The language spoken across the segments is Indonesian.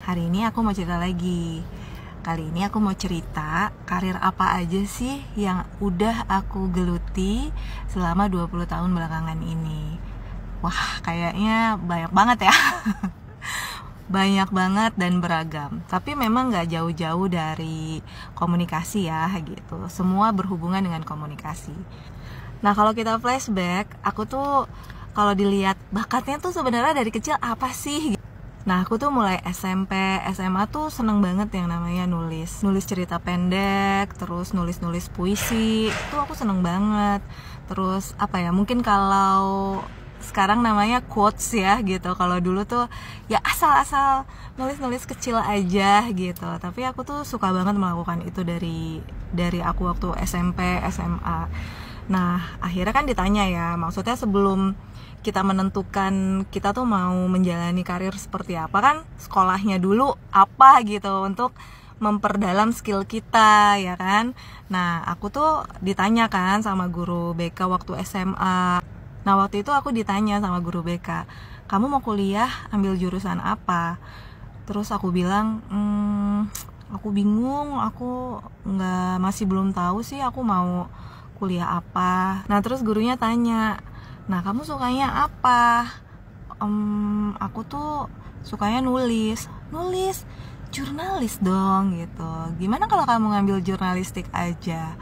Hari ini aku mau cerita lagi. Kali ini aku mau cerita karir apa aja sih yang udah aku geluti selama 20 tahun belakangan ini. Wah, kayaknya banyak banget ya. Banyak banget dan beragam. Tapi memang gak jauh-jauh dari komunikasi ya gitu. Semua berhubungan dengan komunikasi. Nah, kalau kita flashback, aku tuh kalau dilihat bakatnya tuh sebenarnya dari kecil apa sih? Nah, aku tuh mulai SMP, SMA tuh seneng banget yang namanya nulis cerita pendek, terus nulis puisi, itu aku seneng banget. Terus apa ya, mungkin kalau sekarang namanya quotes ya gitu. Kalau dulu tuh ya asal-asal nulis kecil aja gitu. Tapi aku tuh suka banget melakukan itu dari aku waktu SMP, SMA. Nah, akhirnya kan ditanya ya, maksudnya sebelum kita menentukan kita tuh mau menjalani karir seperti apa, kan sekolahnya dulu apa gitu untuk memperdalam skill kita ya kan. Nah, aku tuh ditanya kan sama guru BK waktu SMA. Nah, waktu itu aku ditanya sama guru BK, kamu mau kuliah ambil jurusan apa? Terus aku bilang, aku bingung, aku masih belum tahu sih aku mau kuliah apa. Nah, terus gurunya tanya, nah kamu sukanya apa? Aku tuh sukanya nulis jurnalis dong gitu. Gimana kalau kamu ngambil jurnalistik aja?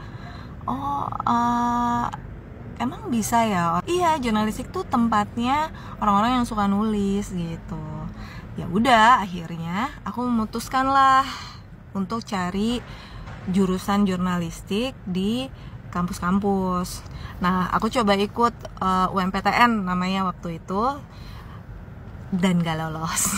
Oh, emang bisa ya? Iya, jurnalistik tuh tempatnya orang-orang yang suka nulis gitu. Ya udah, akhirnya aku memutuskan lah untuk cari jurusan jurnalistik di kampus-kampus. Nah, aku coba ikut UMPTN namanya waktu itu dan gak lolos.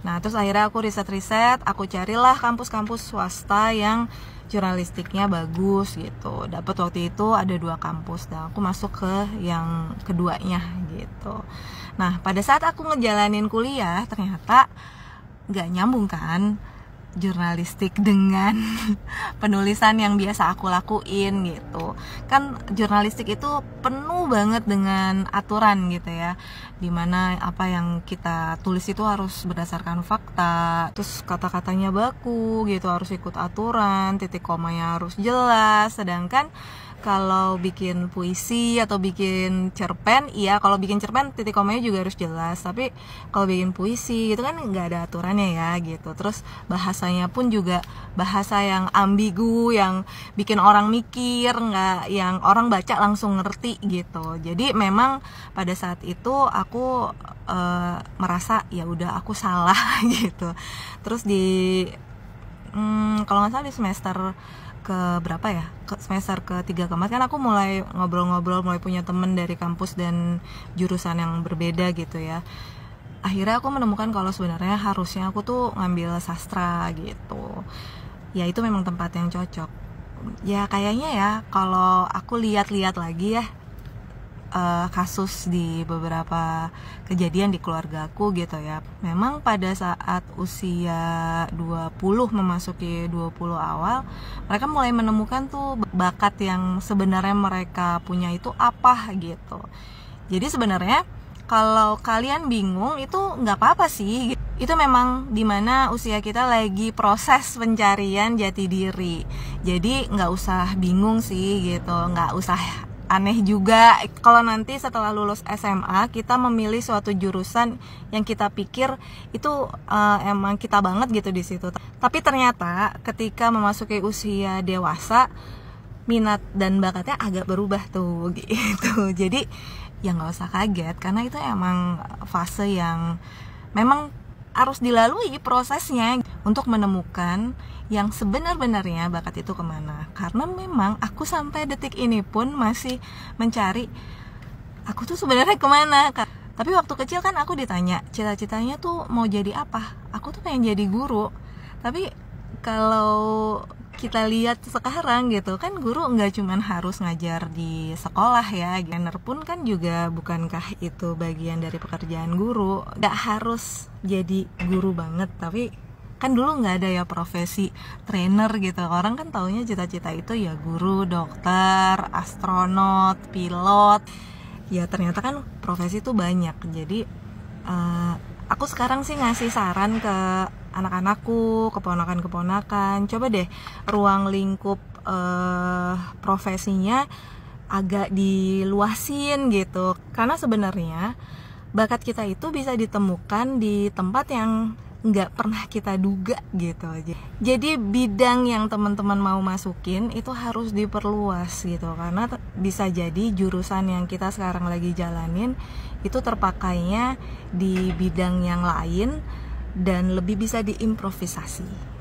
Nah, terus akhirnya aku riset, aku carilah kampus-kampus swasta yang jurnalistiknya bagus gitu. Dapat waktu itu ada 2 kampus dan aku masuk ke yang keduanya gitu. Nah, pada saat aku ngejalanin kuliah ternyata gak nyambung kan jurnalistik dengan penulisan yang biasa aku lakuin gitu. Kan jurnalistik itu penuh banget dengan aturan gitu ya, dimana apa yang kita tulis itu harus berdasarkan fakta, terus kata-katanya baku gitu, harus ikut aturan, titik komanya harus jelas. Sedangkan kalau bikin puisi atau bikin cerpen, iya kalau bikin cerpen titik komanya juga harus jelas. Tapi kalau bikin puisi gitu kan nggak ada aturannya ya gitu. Terus bahasanya pun juga bahasa yang ambigu, yang bikin orang mikir, nggak yang orang baca langsung ngerti gitu. Jadi memang pada saat itu aku merasa ya udah aku salah gitu. Terus kalau nggak salah di semester ke berapa ya, semester ke-3 kemarin kan aku mulai ngobrol-ngobrol, mulai punya temen dari kampus dan jurusan yang berbeda gitu ya. Akhirnya aku menemukan kalau sebenarnya harusnya aku tuh ngambil sastra gitu. Ya itu memang tempat yang cocok. Ya kayaknya ya kalau aku lihat-lihat lagi ya kasus di beberapa kejadian di keluarga aku gitu ya. Memang pada saat usia 20 memasuki 20 awal, mereka mulai menemukan tuh bakat yang sebenarnya mereka punya itu apa gitu. Jadi sebenarnya kalau kalian bingung itu nggak apa-apa sih. Itu memang dimana usia kita lagi proses pencarian jati diri. Jadi nggak usah bingung sih gitu, nggak usah aneh juga kalau nanti setelah lulus SMA kita memilih suatu jurusan yang kita pikir itu emang kita banget gitu di situ. Tapi ternyata ketika memasuki usia dewasa, minat dan bakatnya agak berubah tuh gitu. Jadi ya nggak usah kaget karena itu emang fase yang memang harus dilalui prosesnya untuk menemukan yang sebenar-benarnya bakat itu kemana. Karena memang aku sampai detik ini pun masih mencari aku tuh sebenarnya kemana. Tapi waktu kecil kan aku ditanya cita-citanya tuh mau jadi apa. Aku tuh pengen jadi guru. Tapi kalau kita lihat sekarang gitu kan, guru nggak cuman harus ngajar di sekolah ya, trainer pun kan juga bukankah itu bagian dari pekerjaan guru. Nggak harus jadi guru banget, tapi kan dulu nggak ada ya profesi trainer gitu. Orang kan taunya cita-cita itu ya guru, dokter, astronot, pilot. Ya ternyata kan profesi itu banyak. Jadi Aku sekarang sih ngasih saran ke anak-anakku, keponakan-keponakan, coba deh ruang lingkup profesinya agak diluasin gitu. Karena sebenarnya bakat kita itu bisa ditemukan di tempat yang nggak pernah kita duga gitu aja. Jadi bidang yang teman-teman mau masukin itu harus diperluas gitu, karena bisa jadi jurusan yang kita sekarang lagi jalanin itu terpakainya di bidang yang lain dan lebih bisa diimprovisasi.